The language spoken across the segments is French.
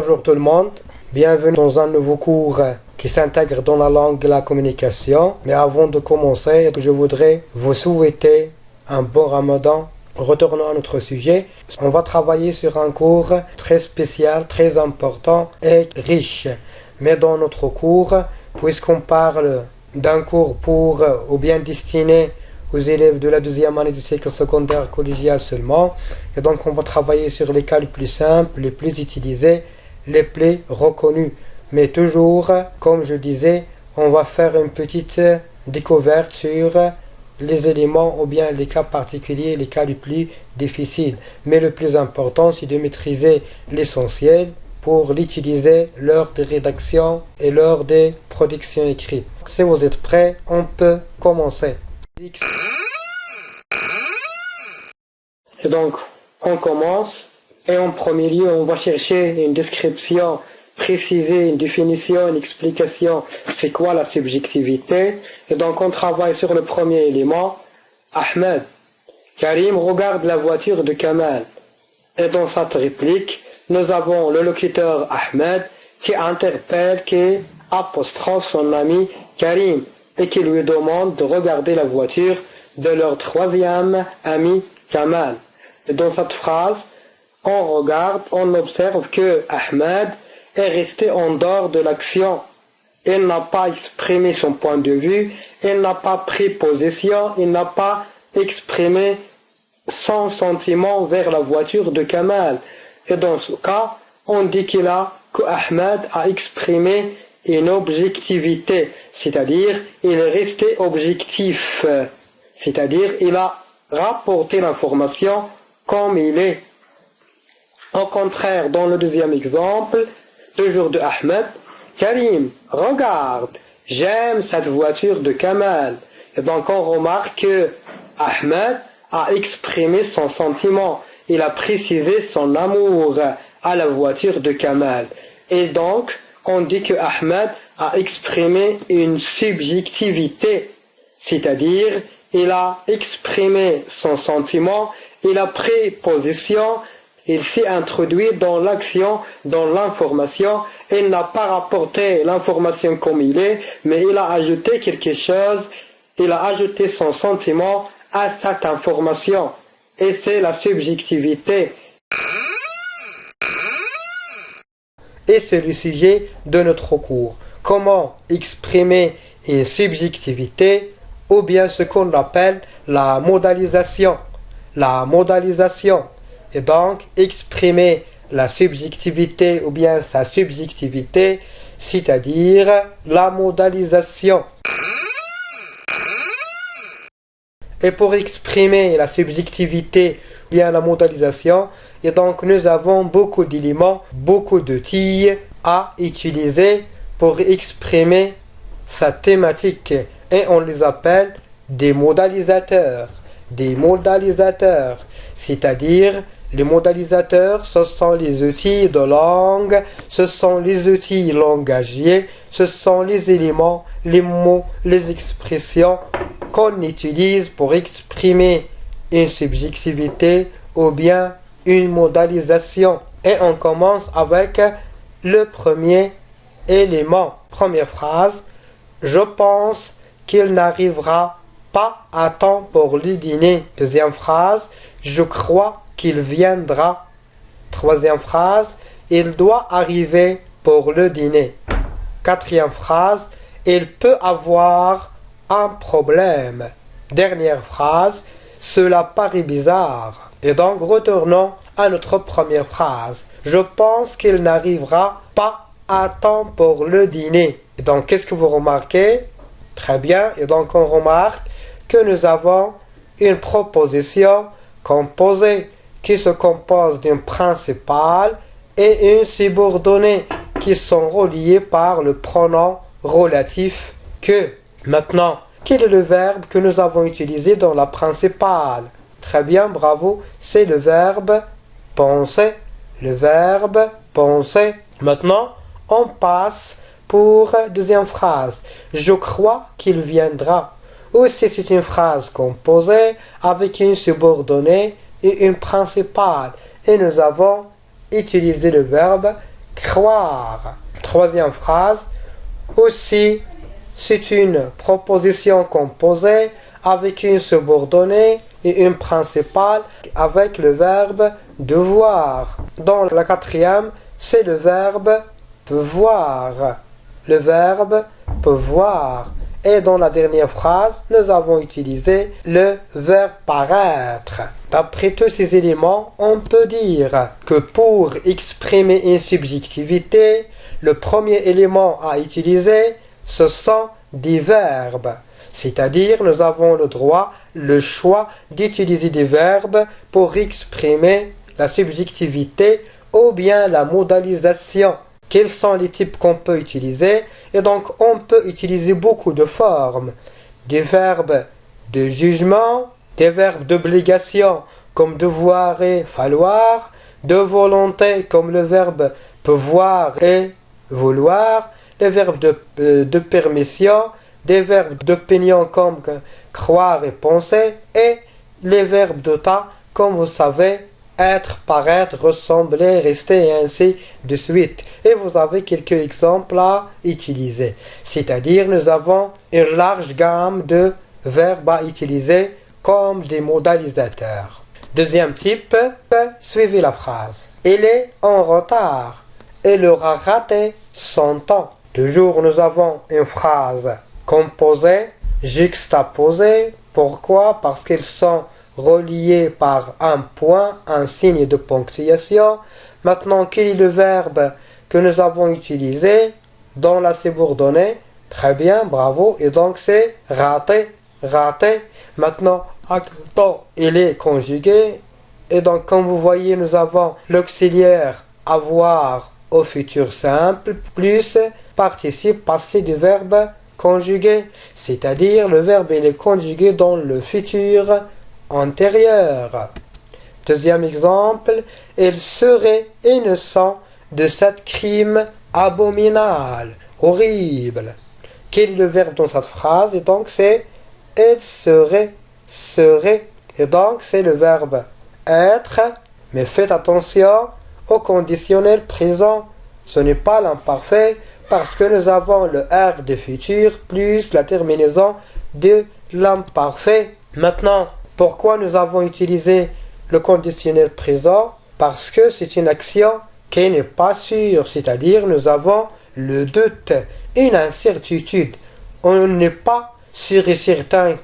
Bonjour tout le monde, bienvenue dans un nouveau cours qui s'intègre dans la langue de la communication. Mais avant de commencer, je voudrais vous souhaiter un bon Ramadan. Retournons à notre sujet. On va travailler sur un cours très spécial, très important et riche. Mais dans notre cours, puisqu'on parle d'un cours pour ou bien destiné aux élèves de la deuxième année du cycle secondaire collégial seulement, et donc on va travailler sur les cas les plus simples, les plus utilisés, les plus reconnus. Mais toujours, comme je disais, on va faire une petite découverte sur les éléments ou bien les cas particuliers, les cas les plus difficiles. Mais le plus important, c'est de maîtriser l'essentiel pour l'utiliser lors des rédactions et lors des productions écrites. Si vous êtes prêts, on peut commencer. Et donc, on commence et en premier lieu, on va chercher une description précisée, une définition, une explication. C'est quoi la subjectivité? Et donc, on travaille sur le premier élément. Ahmed, Karim regarde la voiture de Kamal. Et dans cette réplique, nous avons le locuteur Ahmed qui interpelle, qui apostrophe son ami Karim et qui lui demande de regarder la voiture de leur troisième ami Kamal. Et dans cette phrase, on regarde, on observe que Ahmed est resté en dehors de l'action. Il n'a pas exprimé son point de vue, il n'a pas pris position, il n'a pas exprimé son sentiment vers la voiture de Kamal. Et dans ce cas, on dit que Ahmed a exprimé une objectivité, c'est-à-dire il est resté objectif, c'est-à-dire il a rapporté l'information comme il est. Au contraire, dans le deuxième exemple, toujours de Ahmed, Karim, regarde, j'aime cette voiture de Kamal. Et donc on remarque que Ahmed a exprimé son sentiment, il a précisé son amour à la voiture de Kamal. Et donc, on dit que Ahmed a exprimé une subjectivité, c'est-à-dire il a exprimé son sentiment, il a pris position, il s'est introduit dans l'action, dans l'information, il n'a pas rapporté l'information comme il est, mais il a ajouté quelque chose, il a ajouté son sentiment à cette information. Et c'est la subjectivité. Et c'est le sujet de notre cours. Comment exprimer une subjectivité ou bien ce qu'on appelle la modalisation. La modalisation. Et donc, exprimer la subjectivité ou bien sa subjectivité, c'est-à-dire la modalisation. Et pour exprimer la subjectivité ou bien la modalisation, et donc nous avons beaucoup d'éléments, beaucoup d'outils à utiliser pour exprimer sa thématique. Et on les appelle des modalisateurs. Des modalisateurs, c'est-à-dire les modalisateurs, ce sont les outils de langue, ce sont les outils langagiers, ce sont les éléments, les mots, les expressions qu'on utilise pour exprimer une subjectivité ou bien une modalisation. Et on commence avec le premier élément. Première phrase, je pense qu'il n'arrivera pas à temps pour le dîner. Deuxième phrase, je crois qu'il viendra. Troisième phrase, il doit arriver pour le dîner. Quatrième phrase, il peut avoir un problème. Dernière phrase, cela paraît bizarre. Et donc retournons à notre première phrase. Je pense qu'il n'arrivera pas à temps pour le dîner. Et donc qu'est-ce que vous remarquez? Très bien. Et donc on remarque que nous avons une proposition composée qui se compose d'une principale et une subordonnée qui sont reliées par le pronom relatif que. Maintenant, quel est le verbe que nous avons utilisé dans la principale? Très bien, bravo, c'est le verbe penser. Le verbe penser. Maintenant, on passe pour deuxième phrase. Je crois qu'il viendra. Aussi, c'est une phrase composée avec une subordonnée et une principale. Et nous avons utilisé le verbe croire. Troisième phrase, aussi, c'est une proposition composée avec une subordonnée et une principale avec le verbe devoir. Dans la quatrième, c'est le verbe pouvoir. Le verbe pouvoir. Et dans la dernière phrase, nous avons utilisé le verbe paraître. D'après tous ces éléments, on peut dire que pour exprimer une subjectivité, le premier élément à utiliser, ce sont des verbes. C'est-à-dire, nous avons le droit, le choix d'utiliser des verbes pour exprimer la subjectivité ou bien la modalisation. Quels sont les types qu'on peut utiliser? Et donc, on peut utiliser beaucoup de formes. Des verbes de jugement, des verbes d'obligation comme devoir et falloir, de volonté comme le verbe pouvoir et vouloir, des verbes de permission, des verbes d'opinion comme croire et penser, et les verbes de temps comme vous savez, être, paraître, ressembler, rester et ainsi de suite. Et vous avez quelques exemples à utiliser. C'est-à-dire, nous avons une large gamme de verbes à utiliser comme des modalisateurs. Deuxième type, suivez la phrase. Il est en retard. Il aura raté son temps. Toujours, nous avons une phrase composée, juxtaposée. Pourquoi? Parce qu'ils sont reliés par un point, un signe de ponctuation. Maintenant, quel est le verbe que nous avons utilisé dans la subordonnée? Très bien, bravo. Et donc, c'est rater, rater. Maintenant, à quel temps il est conjugué? Et donc, comme vous voyez, nous avons l'auxiliaire avoir au futur simple plus participe passé du verbe conjugué. C'est-à-dire, le verbe il est conjugué dans le futur antérieur. Deuxième exemple, il serait innocent de cet crime abominable, horrible. Quel est le verbe dans cette phrase? Et donc c'est il serait, serait. Et donc c'est le verbe être, mais faites attention au conditionnel présent. Ce n'est pas l'imparfait parce que nous avons le R de futur plus la terminaison de l'imparfait. Maintenant, pourquoi nous avons utilisé le conditionnel présent? Parce que c'est une action qui n'est pas sûre, c'est-à-dire nous avons le doute, une incertitude. On n'est pas sûr et certain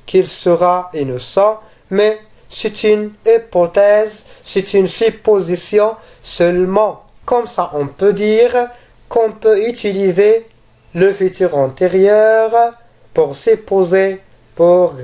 qu'il sera innocent, mais c'est une hypothèse, c'est une supposition seulement. Comme ça, on peut dire qu'on peut utiliser le futur antérieur pour supposer, pour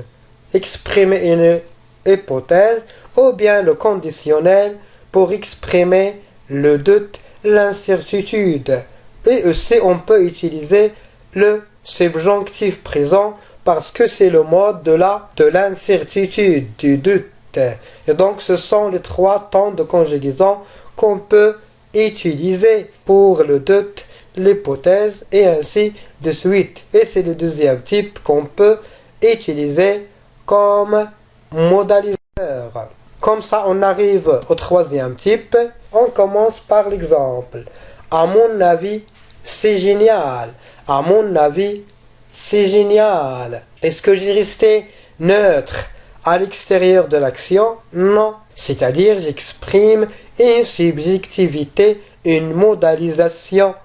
exprimer une hypothèse, ou bien le conditionnel pour exprimer le doute, l'incertitude. Et aussi, on peut utiliser le subjonctif présent parce que c'est le mode de l'incertitude, du doute. Et donc, ce sont les trois temps de conjugaison qu'on peut utiliser pour le doute, l'hypothèse et ainsi de suite. Et c'est le deuxième type qu'on peut utiliser comme modalisateur. Comme ça, on arrive au troisième type. On commence par l'exemple. À mon avis, c'est génial. À mon avis, c'est génial. Est-ce que j'ai resté neutre à l'extérieur de l'action? Non. C'est-à-dire, j'exprime une subjectivité, une modalisation.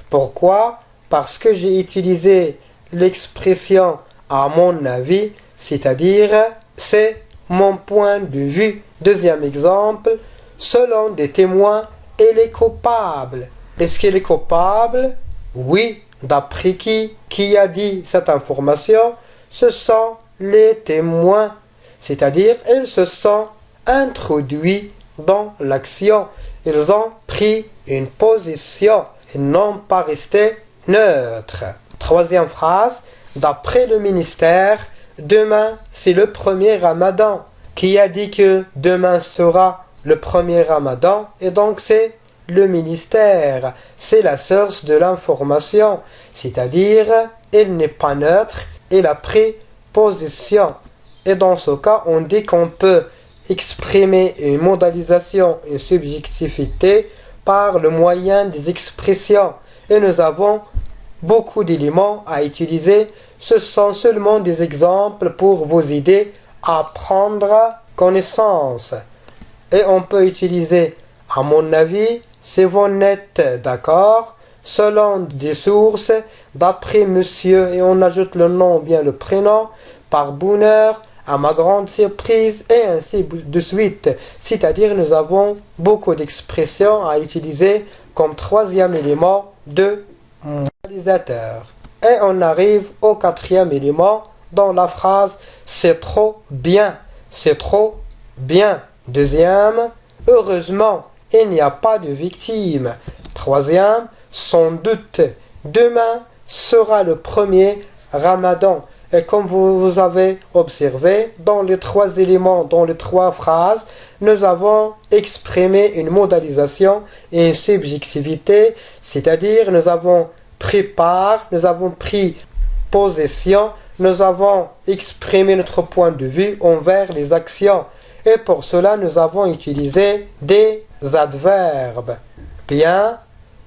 Pourquoi? Parce que j'ai utilisé l'expression à mon avis, c'est-à-dire c'est mon point de vue. Deuxième exemple, selon des témoins, il est coupable. Est-ce qu'il est coupable? Oui. D'après qui? Qui a dit cette information? Ce sont les témoins. C'est-à-dire, ils se sont introduits dans l'action. Ils ont pris une position. Ils n'ont pas resté neutres. Troisième phrase, d'après le ministère, demain c'est le premier Ramadan. Qui a dit que demain sera le premier Ramadan? Et donc c'est le ministère. C'est la source de l'information. C'est-à-dire, il n'est pas neutre, il a pris position. Et dans ce cas, on dit qu'on peut exprimer une modalisation, une subjectivité par le moyen des expressions. Et nous avons beaucoup d'éléments à utiliser. Ce sont seulement des exemples pour vous aider à prendre connaissance. Et on peut utiliser, à mon avis, c'est vous n'êtes d'accord, selon des sources, d'après monsieur, et on ajoute le nom ou bien le prénom, par bonheur, à ma grande surprise, et ainsi de suite. C'est-à-dire, nous avons beaucoup d'expressions à utiliser comme troisième élément de modalisateur. Et on arrive au quatrième élément dans la phrase « c'est trop bien ». C'est trop bien. Deuxième, heureusement, il n'y a pas de victime. Troisième, sans doute, demain sera le premier Ramadan. Et comme vous avez observé, dans les trois éléments, dans les trois phrases, nous avons exprimé une modalisation et une subjectivité, c'est-à-dire nous avons pris part, nous avons pris possession, nous avons exprimé notre point de vue envers les actions. Et pour cela, nous avons utilisé des adverbes. Bien,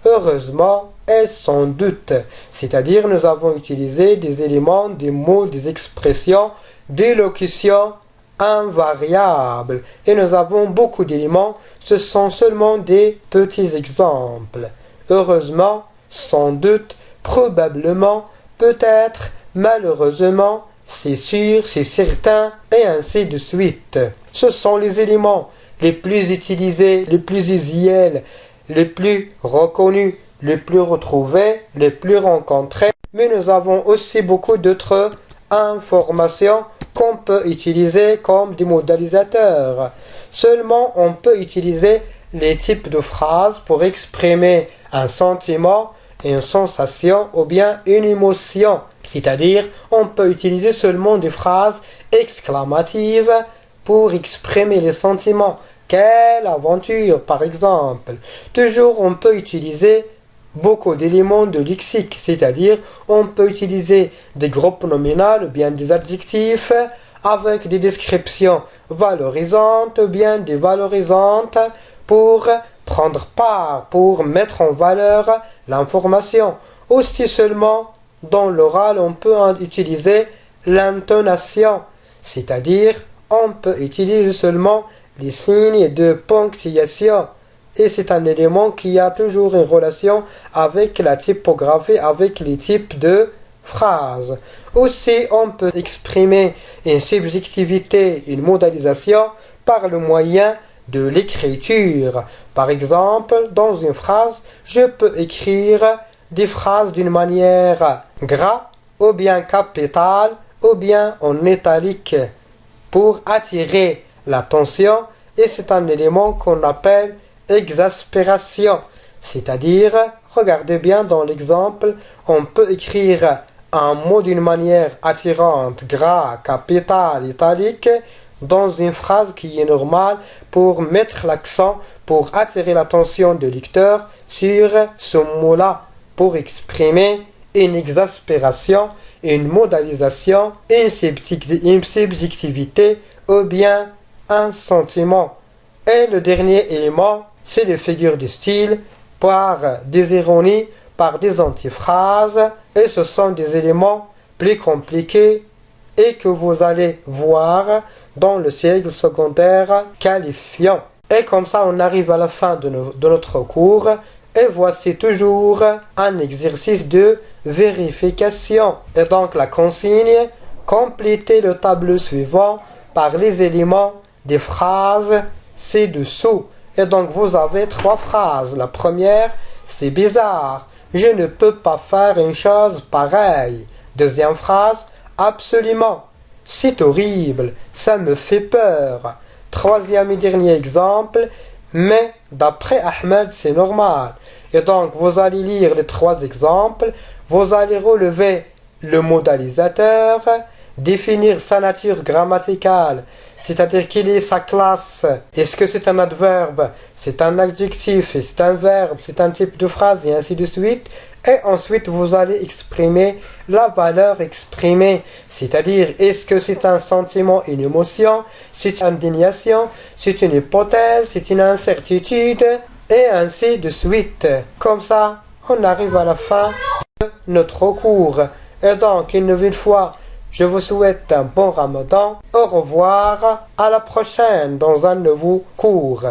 heureusement et sans doute. C'est-à-dire, nous avons utilisé des éléments, des mots, des expressions, des locutions invariables. Et nous avons beaucoup d'éléments. Ce sont seulement des petits exemples. Heureusement, sans doute, probablement, peut-être, malheureusement, c'est sûr, c'est certain, et ainsi de suite. Ce sont les éléments les plus utilisés, les plus usuels, les plus reconnus, les plus retrouvés, les plus rencontrés. Mais nous avons aussi beaucoup d'autres informations qu'on peut utiliser comme des modalisateurs. Seulement, on peut utiliser les types de phrases pour exprimer un sentiment, une sensation ou bien une émotion. C'est-à-dire, on peut utiliser seulement des phrases exclamatives pour exprimer les sentiments. Quelle aventure, par exemple. Toujours, on peut utiliser beaucoup d'éléments de lexique, c'est-à-dire, on peut utiliser des groupes nominaux ou bien des adjectifs avec des descriptions valorisantes ou bien dévalorisantes pour prendre part, pour mettre en valeur l'information. Aussi seulement, dans l'oral, on peut utiliser l'intonation, c'est-à-dire, on peut utiliser seulement les signes de ponctuation. Et c'est un élément qui a toujours une relation avec la typographie, avec les types de phrases. Aussi, on peut exprimer une subjectivité, une modalisation par le moyen de l'écriture. Par exemple, dans une phrase, je peux écrire des phrases d'une manière gras, ou bien capitale, ou bien en italique, pour attirer l'attention, et c'est un élément qu'on appelle exaspération. C'est-à-dire, regardez bien dans l'exemple, on peut écrire un mot d'une manière attirante, gras, capital, italique, dans une phrase qui est normale pour mettre l'accent, pour attirer l'attention du lecteur sur ce mot-là, pour exprimer une exaspération, une modalisation, une subjectivité ou bien un sentiment. Et le dernier élément, c'est les figures de style par des ironies, par des antiphrases, et ce sont des éléments plus compliqués et que vous allez voir dans le cycle secondaire qualifiant. Et comme ça, on arrive à la fin de notre cours. Et voici toujours un exercice de vérification. Et donc la consigne, complétez le tableau suivant par les éléments des phrases ci-dessous. Et donc vous avez trois phrases. La première, c'est bizarre. Je ne peux pas faire une chose pareille. Deuxième phrase, absolument. C'est horrible. Ça me fait peur. Troisième et dernier exemple, mais d'après Ahmed, c'est normal. Et donc, vous allez lire les trois exemples, vous allez relever le modalisateur, définir sa nature grammaticale, c'est-à-dire quelle est sa classe. Est-ce que c'est un adverbe, c'est un adjectif, c'est un verbe, c'est un type de phrase, et ainsi de suite. Et ensuite, vous allez exprimer la valeur exprimée, c'est-à-dire est-ce que c'est un sentiment, une émotion, c'est une indignation, c'est une hypothèse, c'est une incertitude, et ainsi de suite. Comme ça, on arrive à la fin de notre cours. Et donc, une nouvelle fois, je vous souhaite un bon Ramadan. Au revoir, à la prochaine dans un nouveau cours.